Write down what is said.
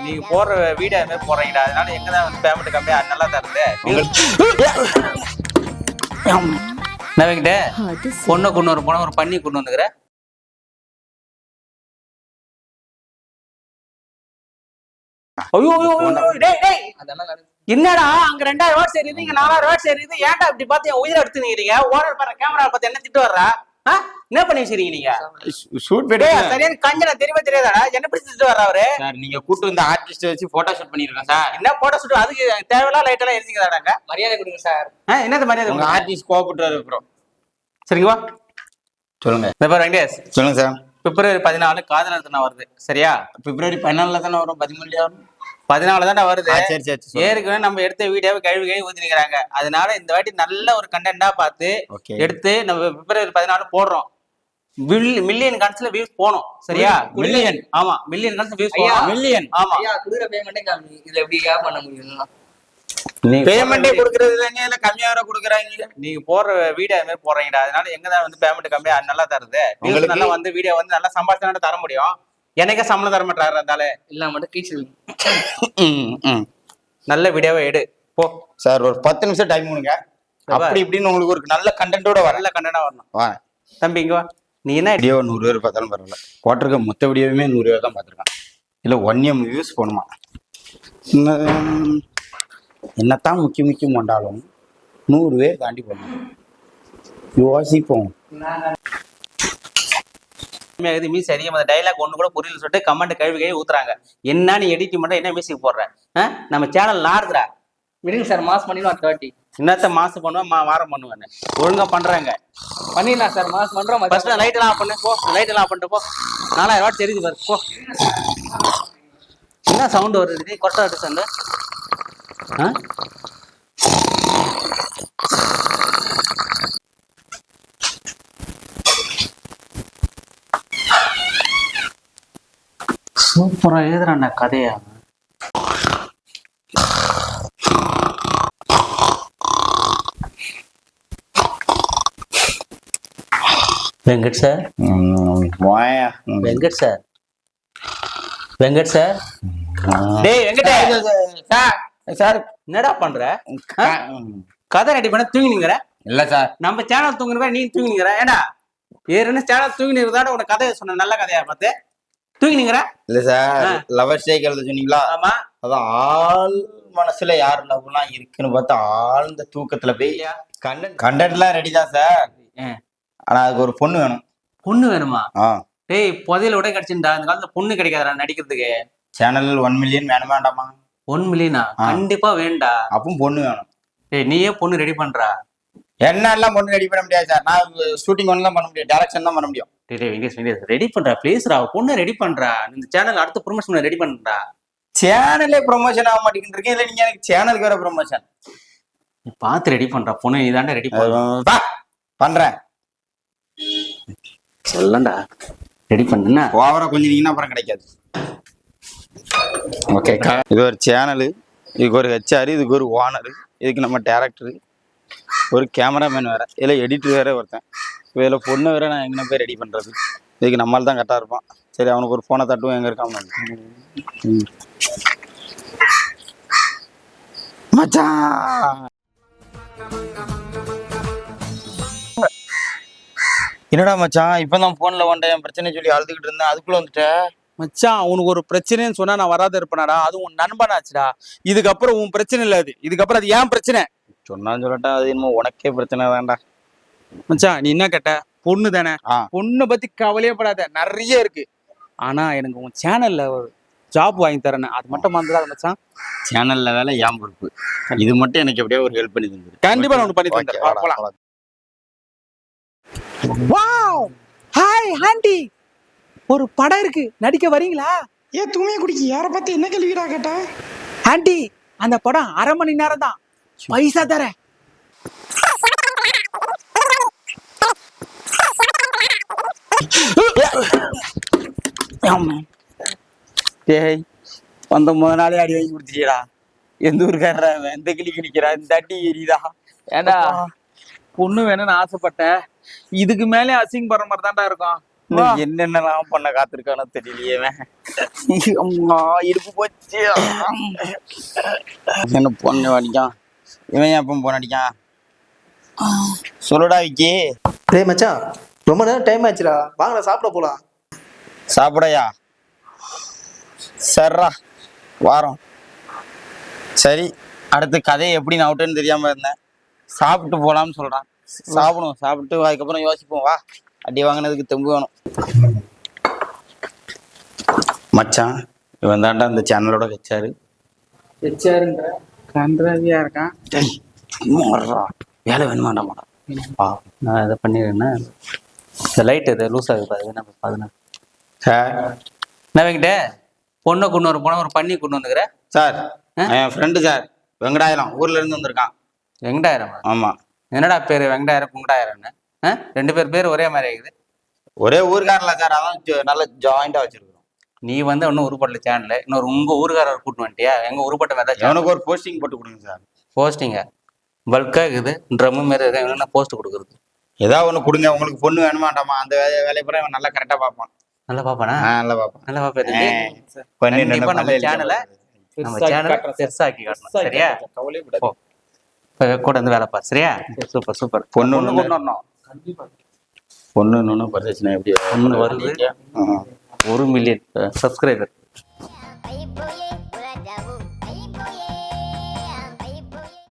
நீங்க போடுற வீடியோ அது மாதிரி போடுறீங்கடா, அதனால எங்க தான் வந்து பேமெண்ட் கம்மியா நல்லா தருது. என்ன வைக்கிட்ட பொண்ணை கொண்டு வர போன ஒரு பண்ணி கொண்டு வந்துக்கிற. என்னடா அங்க 2000 வாட் சரி இங்க 4000 வாட் சரி ஏன்டா இப்படி பார்த்து என் உயிரை எடுத்து நிக்கிறீங்க? ஓனர் பாரு கேமரா பார்த்து என்ன திட்டு வர்றா? என்ன பண்ணி வச்சிருக்கீங்க நீங்க? ஷூட் பண்ணி சரியான கஞ்சனா தெரியுமா தெரியாதாடா? என்ன பிடிச்சி திட்டு வர்றா அவரு? சார் நீங்க கூட்டு வந்த ஆர்டிஸ்ட் வச்சு போட்டோ ஷூட் பண்ணிருக்கோம் சார். என்ன போட்டோ ஷூட்? அதுக்கு தேவையில்லாம் லைட் எல்லாம் எரிஞ்சுக்கிறாங்க. மரியாதை கொடுங்க சார். என்னது மரியாதை? உங்க ஆர்டிஸ்ட் கோபப்பட்டு இருக்கிறோம். சரிங்களா சொல்லுங்க. வெங்கடேஷ் சொல்லுங்க சார். பிப்ரவரி 14 காதலர் தினம் வருது சரியா? பிப்ரவரி 14 தானே வரும். 14 தானே வருது. சரி சரி. ஏற்கனவே நம்ம எடுத்த வீடியோவை கழுவி ஊத்திக்கிறாங்க. அதனால இந்த வாட்டி நல்ல ஒரு கண்டென்ட்டா பார்த்து எடுத்து நம்ம பிப்ரவரி 14 போடுறோம். மில்லியன் கணக்குல வியூஸ் போனோம் சரியா? மில்லியன். ஆமா மில்லியன் கணக்குல வியூஸ் போனோம். மில்லியன். ஆமா குடுக்குற பேமெண்ட்டே கம்மி. இதுல எப்படி பண்ண முடியும்? பேமெண்டே கொடுக்கறது இல்ல, கம்மியா வர கொடுக்குறாங்க. நீங்க போடுற வீடியோ அது மாதிரி போடுறீங்கடா, அதனால எங்க தான் வந்து பேமெண்ட் கம்மியா நல்லா தருது. உங்களுக்கு நல்லா வந்து வீடியோ வந்து நல்லா சம்பாதிச்சா தர முடியும். எனக்கே சம்பளம் தர மாட்டாரு இருந்தாலே இல்ல மட்டும் கீச்சு. நல்ல வீடியோவை எடு போ சார். ஒரு 10 நிமிஷம் டைம் கொடுங்க. அப்படி இப்படின்னு உங்களுக்கு ஒரு நல்ல கண்டென்ட்டோட நல்ல கண்டென்ட்டா வரணும். வா தம்பி இங்க வா. நீ என்ன வீடியோ 100 பேர் பார்த்தாலும் பரவாயில்ல. போட்டிருக்க மொத்த வீடியோவுமே 100 பேர் தான் பார்த்துருக்கான். இல்லை 1 M வியூஸ் போகணுமா? என்னத்தான் முக்கியம் கொண்டாலும் 100 பேர் தாண்டி போகணும். யோசிப்போம். மீஸ் அதிகம் அந்த டைலாக் ஒண்ணு கூட புரியல சொல்லிட்டு கமெண்ட் கழுவி ஊத்துறாங்க. என்ன நீ எடிட்டிங் பண்ற, என்ன மியூசிக் போடுற? நம்ம சேனல் நாடுறா. விடுங்க சார், மாஸ் பண்ணிடுவோம். 30 என்னத்த மாசம் பண்ணுவேன், வாரம் பண்ணுவேன். ஒழுங்கா பண்றாங்க, பண்ணிடலாம் சார். மாஸ் பண்றோம். லைட் எல்லாம் பண்ணு போ. லைட் எல்லாம் பண்ணிட்டு போ. 4000 வாட் தெரியுது பாரு போ. என்ன சவுண்ட் வருது? நீ கொட்டை அடிச்சு வந்து சூப்பரா எழுதுறான்டா கதையா. Venkat sir, Venkat sir, Venkat sir. டேய் வெங்கட் சார், என்னடா பண்ற? கதை ரெடி பண்ண தூங்கினுங்கிற? இல்ல சார், நம்ம சேனல் தூங்குற நீ தூங்கினுங்கிற. ஏடா ஏற்கனவே சேனல் தூங்கினுக்கிறதா உனக்கு கதையை சொன்ன, நல்ல கதையா பார்த்து தூங்கினுங்கிற? இல்ல சார், லவர் ஸ்டேக் எழுத சொன்னீங்களா? ஆமா. அதான் ஆள் மனசுல யாரு லவ்லாம் இருக்குன்னு பார்த்தா ஆழ்ந்த தூக்கத்துல போய் கண்டென்ட்லாம் ரெடி தான் சார். ஆனா அதுக்கு ஒரு பொண்ணு வேணும். பொண்ணு வேணுமா? டேய் புதையில விட கிடைச்சிருந்தா அந்த காலத்துல பொண்ணு கிடைக்காதா நடிக்கிறதுக்கு? சேனல் 1 மில்லியன் வேணுமா வேண்டாமா? 1 மில்லியனா? கண்டிப்பா வேண்டா. அப்பவும் பொண்ணு வேணும். டேய் நீயே பொண்ணு ரெடி பண்றா? என்ன எல்லாம் பொண்ணு ரெடி பண்ண முடியாது சார். நான் ஷூட்டிங் ஒன்று தான் பண்ண முடியும், டைரக்ஷன் தான் பண்ண முடியும். ரெடி பண்றா ப்ளீஸ்ரா, பொண்ணு ரெடி பண்றா. இந்த சேனல் அடுத்த ப்ரொமோஷன் ரெடி பண்றா. சேனலே ப்ரொமோஷன் ஆக மாட்டேங்கிட்டு இருக்கேன். இல்ல நீங்க எனக்கு சேனலுக்கு வேற ப்ரொமோஷன் பார்த்து ரெடி பண்றா. பொண்ணு நீதாண்டா ரெடி பண்றேன். சொல்லண்டா ரெடி பண்ணா ஓவரா கொஞ்சம் அப்புறம் கிடைக்காது. ஓகே, இது ஒரு சேனலு, இதுக்கு ஒரு HR, இதுக்கு ஒரு ஓனர், இதுக்கு நம்ம டேரக்டரு, ஒரு கேமராமேன் வேற, இதில் எடிட்டர் வேற ஒருத்தன். இதில் பொண்ணு வேற. நான் எங்கே போய் ரெடி பண்ணுறது? இதுக்கு நம்மளால தான் கரெக்டாக இருப்பான். சரி, அவனுக்கு ஒரு ஃபோனை தட்டுவோம். எங்கே இருக்காம மச்சான். என்னடா மச்சான், இப்பதான் போன்ல வந்தேன் பிரச்சனை சொல்லி அழுதுகிட்டு இருந்தேன், அதுக்குள்ள வந்துட்டேன். மச்சான் உனக்கு ஒரு பிரச்சனைன்னு சொன்னா நான் வராத இருப்பேனாடா? அதுவும் உன் நண்பனாச்சுடா. இதுக்கப்புறம் உன் பிரச்சனை இல்லை, அது இதுக்கப்புறம் அது ஏன் பிரச்சனை சொன்னான்னு சொல்லட்டா. அது என்னமோ உனக்கே பிரச்சனை தான்டா மச்சான். நீ என்ன கேட்ட? பொண்ணு தானே. பொண்ணை பத்தி கவலையப்படாத, நிறைய இருக்கு. ஆனா எனக்கு உன் சேனல்ல ஒரு ஜாப் வாங்கி தரேன்னு அது மட்டும் வந்துடாது மச்சான். சேனல்ல வேலை ஏன் பொறுப்பு. இது மட்டும் எனக்கு எப்படியே ஒரு ஹெல்ப் பண்ணி தந்துரு. கண்டிப்பா நான் பண்ணி தந்தேன். வாவ், ஹாய் ஆண்டி, ஒரு படம் இருக்கு, நடிக்க வரீங்களா? ஏன் தூமையை குடிக்கி யாரை பார்த்து என்ன கேள்விடா கேட்டா? ஆண்டி அந்த படம் 1/2 மணி நேரம் தான், பைசா தரேன். டேய் வந்த முதல் நாளே அடி வாங்கி கொடுத்துட்டா. எந்த ஊருக்காரா எந்த கிளிக்கு நிக்கிறா? இந்த அடி எரியுதா? ஏண்டா பொண்ணு வேணும்னு ஆசைப்பட்டேன், இதுக்கு மேலே அசிங்க படுற மாதிரி தான்டா இருக்கும். இன்னும் என்னென்னலாம் பண்ண காத்திருக்கானோ தெரியலையே இவன். அம்மா இடுப்பு போச்சு. என்ன பொண்ணு அடிக்கான் இவன் ஏன் எப்போ பொண்ணு அடிக்கான்? சொல்லுடா விக்கி. டேய் மச்சான், ரொம்ப நேரம் டைம் ஆச்சுடா, வாங்கடா சாப்பிட போலாம். சாப்பிடையா? சர்ரா வாரம். சரி, அடுத்து கதையை எப்படி நான் விட்டேன்னு தெரியாம இருந்தேன். சாப்பிட்டு போலாம்னு சொல்றான். சாப்பிடுவோம், சாப்பிட்டு அதுக்கப்புறம் யோசிப்போம். வா, அடி வாங்கினதுக்கு தெம்பு வேணும். மச்சான், இவன் தாண்டா இந்த சேனலோட வச்சாரு. வச்சாருன்ற கன்றாவியா இருக்கான். சும்மா வர்றா. வேலை வேணுமாண்டாமாடா. நான் இதை பண்ணிடுறேன்னா இந்த லைட் இது லூஸ் ஆகுது பாரு, நம்ம பாதுனா சார், என்ன வைக்கிட்ட பொண்ணை கொண்டு வர போன ஒரு பண்ணி கொண்டு வந்துக்கிற சார் என் ஃப்ரெண்டு சார் வெங்கடாயலம் ஊர்ல இருந்து வந்திருக்கான். வெங்கடாயிரம். ஆமா, என்னடா பேரு வெங்கடாயிரம் குங்கடாயிரம்னு? ரெண்டு பேர் ஒரே மாதிரி இருக்குது. ஒரே ஊருக்காரல சார், அதான் நல்ல ஜாயிண்டா வச்சிருக்கோம். நீ வந்து ஒன்றும் உருப்படல சேனல், இன்னொரு உங்க ஊருக்காரர் கூட்டு வந்துட்டியா? எங்க உருப்பட்ட மாதிரி அவனுக்கு ஒரு போஸ்டிங் போட்டு கொடுங்க சார். போஸ்டிங்க பல்காக இருக்குது, ட்ரம்மு மாரி இருக்கு, என்ன போஸ்ட் கொடுக்குறது? ஏதாவது ஒண்ணு கொடுங்க. உங்களுக்கு பொண்ணு வேணுமாட்டாமா? அந்த வேலையை பூரா இவன் நல்லா கரெக்டா பார்ப்பான். நல்லா பாப்பானா? நல்லா பார்ப்பான். நல்லா பாப்பேன். பண்ணி கண்டிப்பா நல்லா நம்ம பல்ல சேனலை பெருசாக்கி காட்டணும், சரியா? போ. கூட வந்து வேலை பாரு, சரியா? Super super. பொண்ணு கொண்டு வரணும். பொண்ணு பிரச்சனை எப்படி பொண்ணு வருது. 1 மில்லியன் சப்ஸ்கிரைபர்.